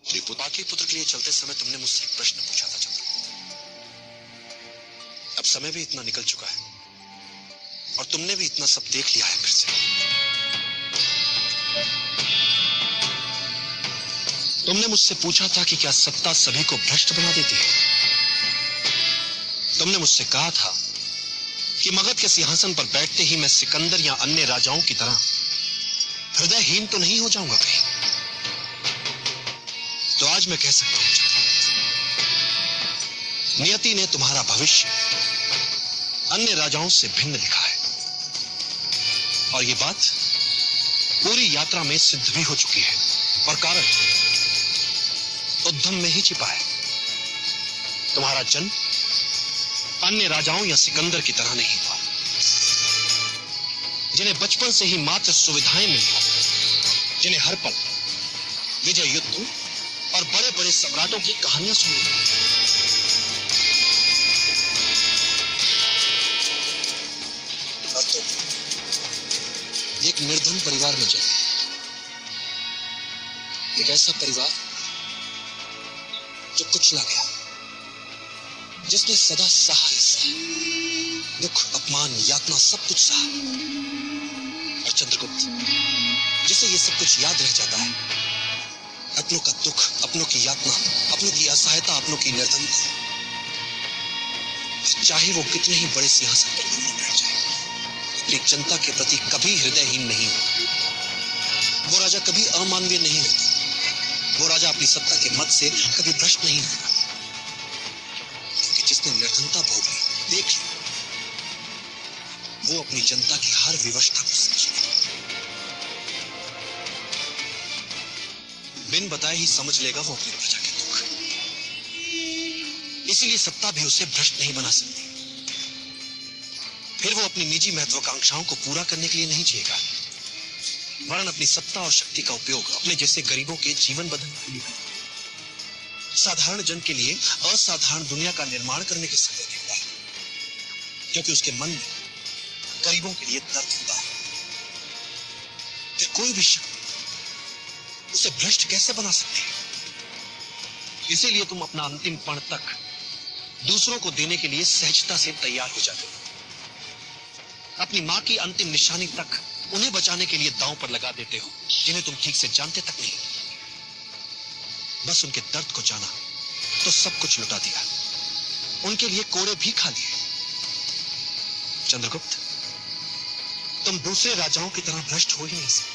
बाकी पुत्र के लिए चलते समय तुमने मुझसे एक प्रश्न पूछा था चंद्र। अब समय भी इतना निकल चुका है और तुमने भी इतना सब देख लिया है फिर से। तुमने मुझसे पूछा था कि क्या सत्ता सभी को भ्रष्ट बना देती है। तुमने मुझसे कहा था कि मगध के सिंहासन पर बैठते ही मैं सिकंदर या अन्य राजाओं की तरह हृदयहीन तो नहीं हो जाऊंगा कहीं। तो आज मैं कह सकता हूं नियति ने तुम्हारा भविष्य अन्य राजाओं से भिन्न लिखा है और ये बात पूरी यात्रा में सिद्ध भी हो चुकी है और कारण उद्यम में ही छिपा है। तुम्हारा जन्म अन्य राजाओं या सिकंदर की तरह नहीं हुआ जिन्हें बचपन से ही मात्र सुविधाएं मिली, जिन्हें हर पल विजय युद्धों और बड़े बड़े सम्राटों की कहानियां सुनी। और तुम एक निर्धन परिवार में जन्मे, एक ऐसा परिवार जो कुचला गया, जिसने सदा सहा दुख अपमान यातना सब कुछ सहा। और चंद्रगुप्त जिसे ये सब कुछ याद रह जाता है, अपनों का दुख, अपनों की यातना, अपनों की असहायता, अपनों की निर्धनता, चाहे वो कितने ही बड़े सिंहासन पर क्यों न बैठ जाए, अपनी जनता के प्रति कभी हृदयहीन नहीं होता। वो राजा कभी अमानवीय नहीं होता। वो राजा अपनी सत्ता के मद से कभी भ्रष्ट नहीं होता, क्योंकि जिसने निर्धनता भोग ली, देख ली, वो अपनी जनता की हर विवशता को समझ लेता। बिन बताए ही समझ लेगा वो अपनी प्रजा के दुख। इसीलिए सत्ता भी उसे भ्रष्ट नहीं बना सकती। फिर वो अपनी निजी महत्वाकांक्षाओं को पूरा करने के लिए नहीं जिएगा, वरन अपनी सत्ता और शक्ति का उपयोग अपने जैसे गरीबों के जीवन बदलने के लिए, साधारण जन के लिए असाधारण दुनिया का निर्माण करने के समय देता है, क्योंकि उसके मन में गरीबों के लिए दर्द होता है। फिर कोई भी शक्ति उसे भ्रष्ट कैसे बना सकती है? इसीलिए तुम अपना अंतिम पण तक दूसरों को देने के लिए सहजता से तैयार हो जाते हो। अपनी मां की अंतिम निशानी तक उन्हें बचाने के लिए दांव पर लगा देते हो जिन्हें तुम ठीक से जानते तक नहीं। बस उनके दर्द को जाना तो सब कुछ लुटा दिया, उनके लिए कोड़े भी खा लिए। चंद्रगुप्त, तुम दूसरे राजाओं की तरह भ्रष्ट हो ही नहीं सकते।